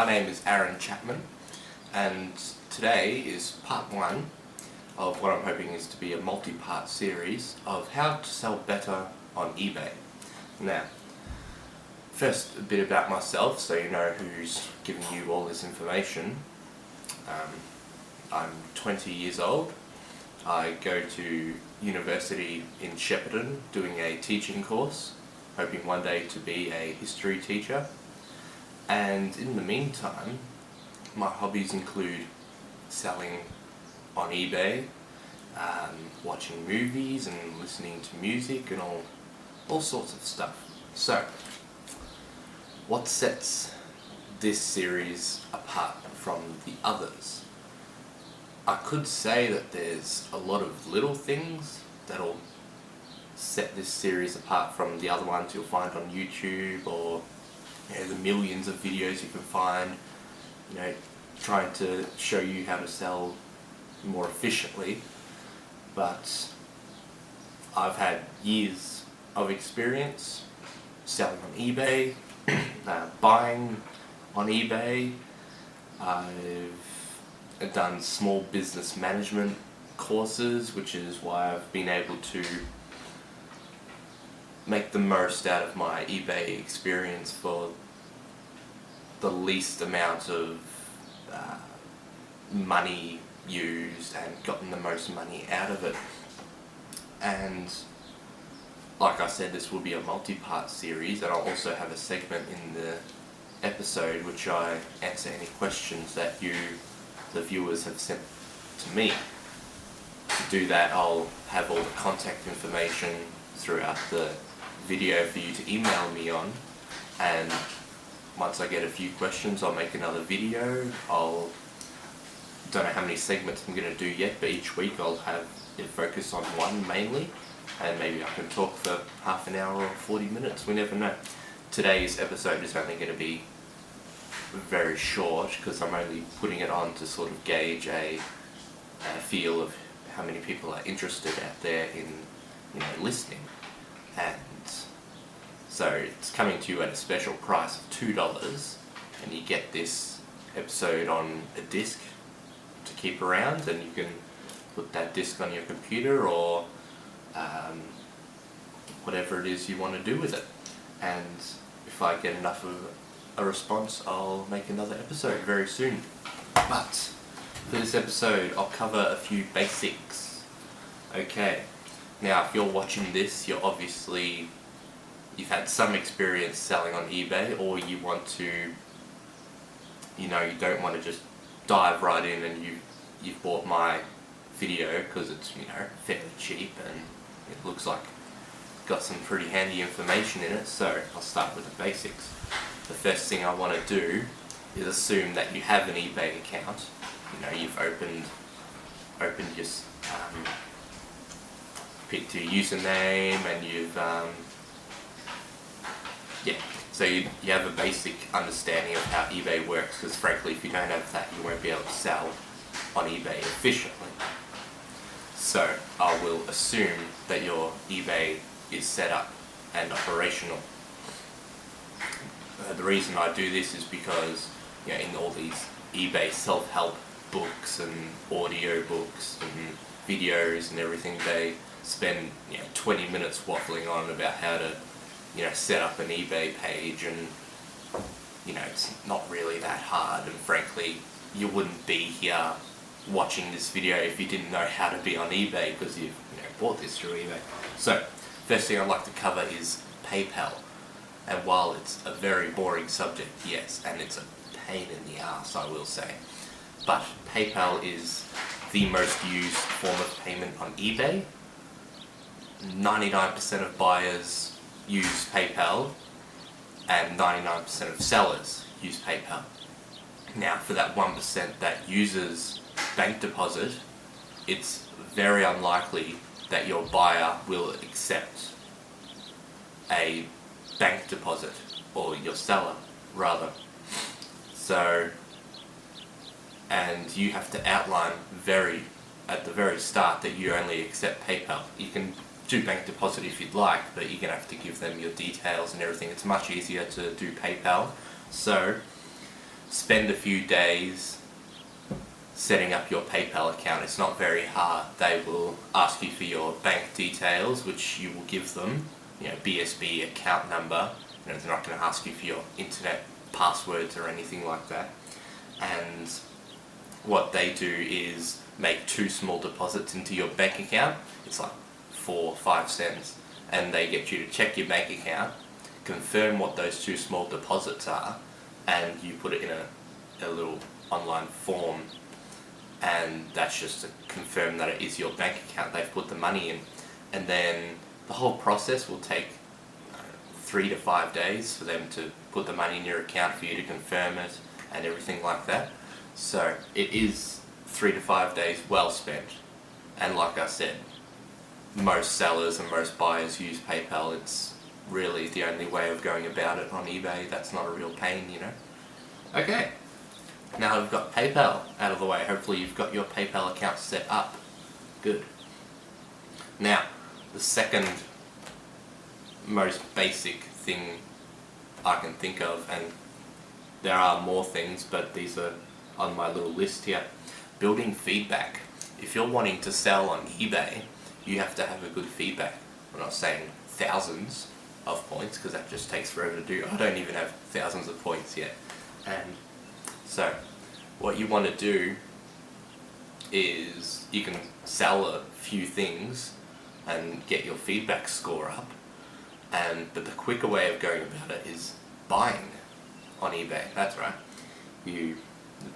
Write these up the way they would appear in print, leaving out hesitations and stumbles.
name is Aaron Chapman, and today is part one of what I'm hoping is to be a multi-part series of how to sell better on eBay. Now, first a bit about myself so you know who's giving you all this information. I'm 20 years old. I go to university in Shepparton doing a teaching course, hoping one day to be a history teacher. And in the meantime, my hobbies include selling on eBay, watching movies and listening to music and all sorts of stuff. So, what sets this series apart from the others? I could say that there's a lot of little things that'll set this series apart from the other ones you'll find on YouTube, or the millions of videos you can find, trying to show you how to sell more efficiently. But I've had years of experience selling on eBay, buying on eBay. I've done small business management courses, which is why I've been able to make the most out of my eBay experience for the least amount of money used and gotten the most money out of it. And like I said, this will be a multi-part series, and I'll also have a segment in the episode which I answer any questions that you, the viewers, have sent to me. To do that, I'll have all the contact information throughout the video for you to email me on, and once I get a few questions I'll make another video. Don't know how many segments I'm going to do yet, but each week I'll have it focus on one mainly, and maybe I can talk for half an hour or 40 minutes, we never know. Today's episode is only going to be very short because I'm only putting it on to sort of gauge a feel of how many people are interested out there in listening. And so it's coming to you at a special price of $2, and you get this episode on a disc to keep around, and you can put that disc on your computer or whatever it is you want to do with it. And if I get enough of a response, I'll make another episode very soon. But for this episode I'll cover a few basics. Okay, now if you're watching this, you've had some experience selling on eBay, or you want to, you don't want to just dive right in and you've bought my video because it's fairly cheap and it looks like it's got some pretty handy information in it. So I'll start with the basics. The first thing I want to do is assume that you have an eBay account. You've opened your picked your username, and you've so you have a basic understanding of how eBay works, because frankly if you don't have that you won't be able to sell on eBay efficiently. So I will assume that your eBay is set up and operational. The reason I do this is because in all these eBay self-help books and audio books and videos and everything, they spend 20 minutes waffling on about how to set up an eBay page, and it's not really that hard, and frankly you wouldn't be here watching this video if you didn't know how to be on eBay because you've bought this through eBay. So first thing I'd like to cover is PayPal, and while it's a very boring subject, yes, and it's a pain in the ass, I will say, but PayPal is the most used form of payment on eBay. 99% of buyers use PayPal, and 99% of sellers use PayPal. Now for that 1% that uses bank deposit, it's very unlikely that your buyer will accept a bank deposit, or your seller rather. So, and you have to outline at the very start that you only accept PayPal. You can do bank deposit if you'd like, but you're going to have to give them your details and everything. It's much easier to do PayPal. So spend a few days setting up your PayPal account. It's not very hard. They will ask you for your bank details, which you will give them, BSB account number. They're not going to ask you for your internet passwords or anything like that. And what they do is make 2 small deposits into your bank account. It's like 4 or 5 cents, and they get you to check your bank account, confirm what those 2 small deposits are, and you put it in a little online form, and that's just to confirm that it is your bank account they've put the money in. And then the whole process will take 3 to 5 days for them to put the money in your account, for you to confirm it and everything like that. So it is 3 to 5 days well spent. And like I said, most sellers and most buyers use PayPal. It's really the only way of going about it on eBay. That's not a real pain, Okay, now we've got PayPal out of the way. Hopefully you've got your PayPal account set up. Good. Now, the second most basic thing I can think of, and there are more things, but these are on my little list here. Building feedback. If you're wanting to sell on eBay, you have to have a good feedback. I'm not saying thousands of points, because that just takes forever to do. I don't even have thousands of points yet. And so what you want to do is you can sell a few things and get your feedback score up, but the quicker way of going about it is buying on eBay. That's right. You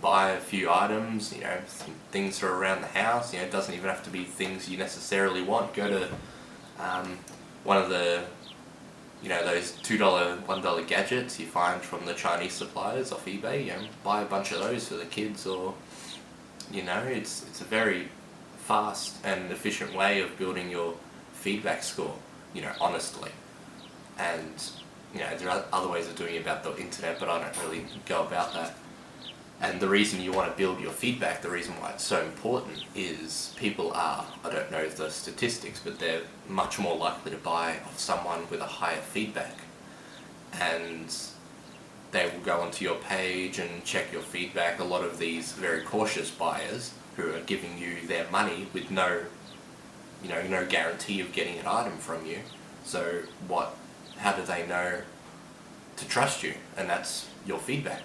buy a few items, some things for around the house. It doesn't even have to be things you necessarily want. Go to one of the those $2, $1 gadgets you find from the Chinese suppliers off eBay. Buy a bunch of those for the kids, or it's a very fast and efficient way of building your feedback score, honestly. And there are other ways of doing it about the internet, but I don't really go about that. And the reason you want to build your feedback, the reason why it's so important, is people are, I don't know the statistics, but they're much more likely to buy off someone with a higher feedback. And they will go onto your page and check your feedback. A lot of these very cautious buyers who are giving you their money with no guarantee of getting an item from you. So how do they know to trust you? And that's your feedback.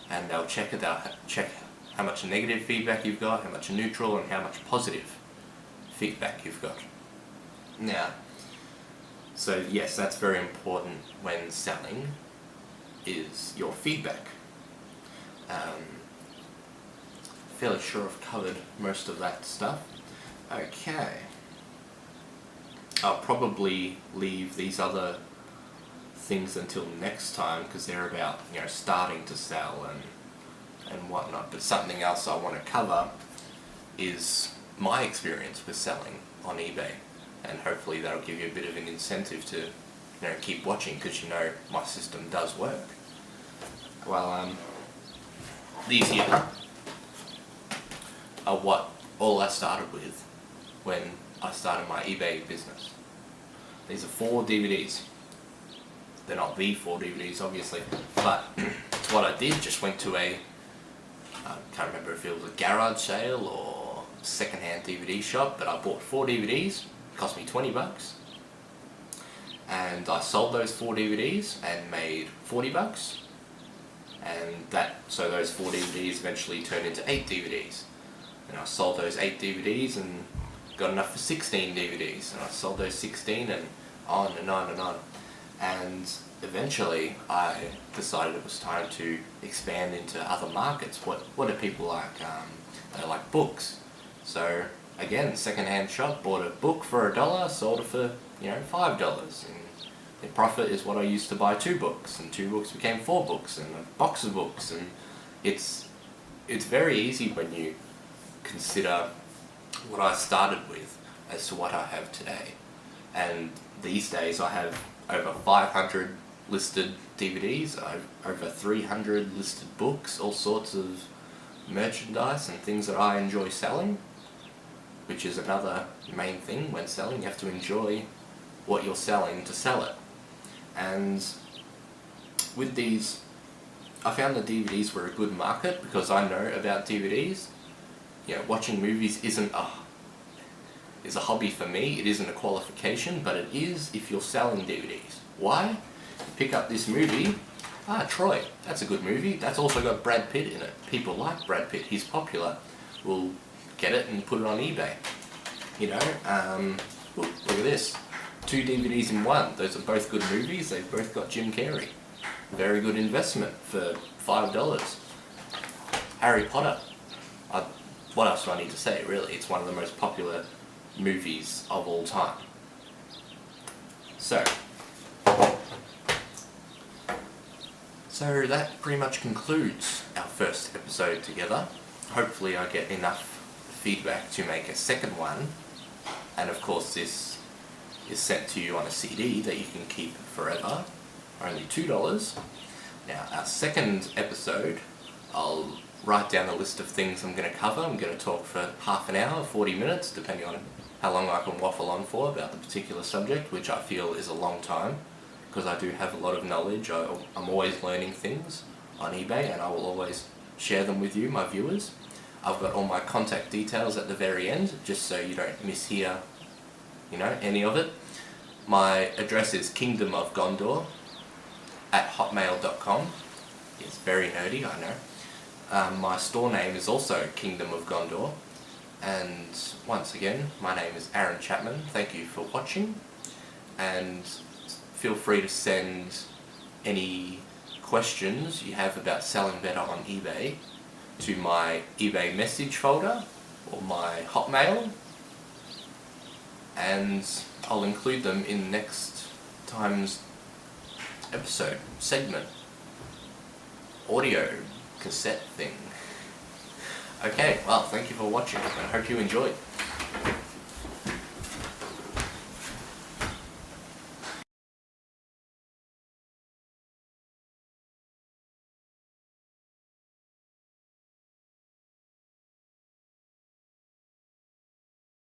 And they'll check how much negative feedback you've got, how much neutral, and how much positive feedback you've got. Now, so yes, that's very important when selling, is your feedback. Fairly sure I've covered most of that stuff. Okay. I'll probably leave these other things until next time, because they're about starting to sell and whatnot. But something else I want to cover is my experience with selling on eBay, and hopefully that'll give you a bit of an incentive to keep watching, because my system does work. Well, these here are what all I started with when I started my eBay business. These are 4 DVDs. They're not the 4 DVDs, obviously, but it's what I did. Just went to I can't remember if it was a garage sale or second-hand DVD shop, but I bought 4 DVDs. It cost me $20, and I sold those 4 DVDs and made $40, and so those 4 DVDs eventually turned into 8 DVDs, and I sold those 8 DVDs and got enough for 16 DVDs, and I sold those 16, and on and on and on. And eventually I decided it was time to expand into other markets. What do people like? They like books. So again, second-hand shop, bought a book for $1, sold it for $5. And the profit is what I used to buy 2 books, and 2 books became 4 books, and a box of books. And it's very easy when you consider what I started with as to what I have today. And these days I have over 500 listed DVDs, over 300 listed books, all sorts of merchandise and things that I enjoy selling, which is another main thing when selling. You have to enjoy what you're selling to sell it. And with these I found the DVDs were a good market because I know about DVDs. You know, watching movies is a hobby for me. It isn't a qualification, but it is if you're selling DVDs. Why? Pick up this movie. Troy, that's a good movie. That's also got Brad Pitt in it. People like Brad Pitt. He's popular. We'll get it and put it on eBay. You know, look at this. 2 DVDs in one. Those are both good movies. They've both got Jim Carrey. Very good investment for $5. Harry Potter. What else do I need to say, really? It's one of the most popular movies of all time. So that pretty much concludes our first episode together. Hopefully I get enough feedback to make a second one, and of course this is sent to you on a CD that you can keep forever, only $2. Now our second episode, I'll write down a list of things I'm going to cover. I'm going to talk for half an hour, 40 minutes, depending on how long I can waffle on for about the particular subject, which I feel is a long time, because I do have a lot of knowledge. I'm always learning things on eBay, and I will always share them with you, my viewers. I've got all my contact details at the very end, just so you don't mishear, you know, any of it. My address is kingdomofgondor @hotmail.com. It's very nerdy, I know. My store name is also Kingdom of Gondor. And once again, my name is Aaron Chapman. Thank you for watching, and feel free to send any questions you have about selling better on eBay to my eBay message folder or my Hotmail, and I'll include them in next time's episode, segment, audio cassette thing. Okay, well, thank you for watching, and I hope you enjoyed.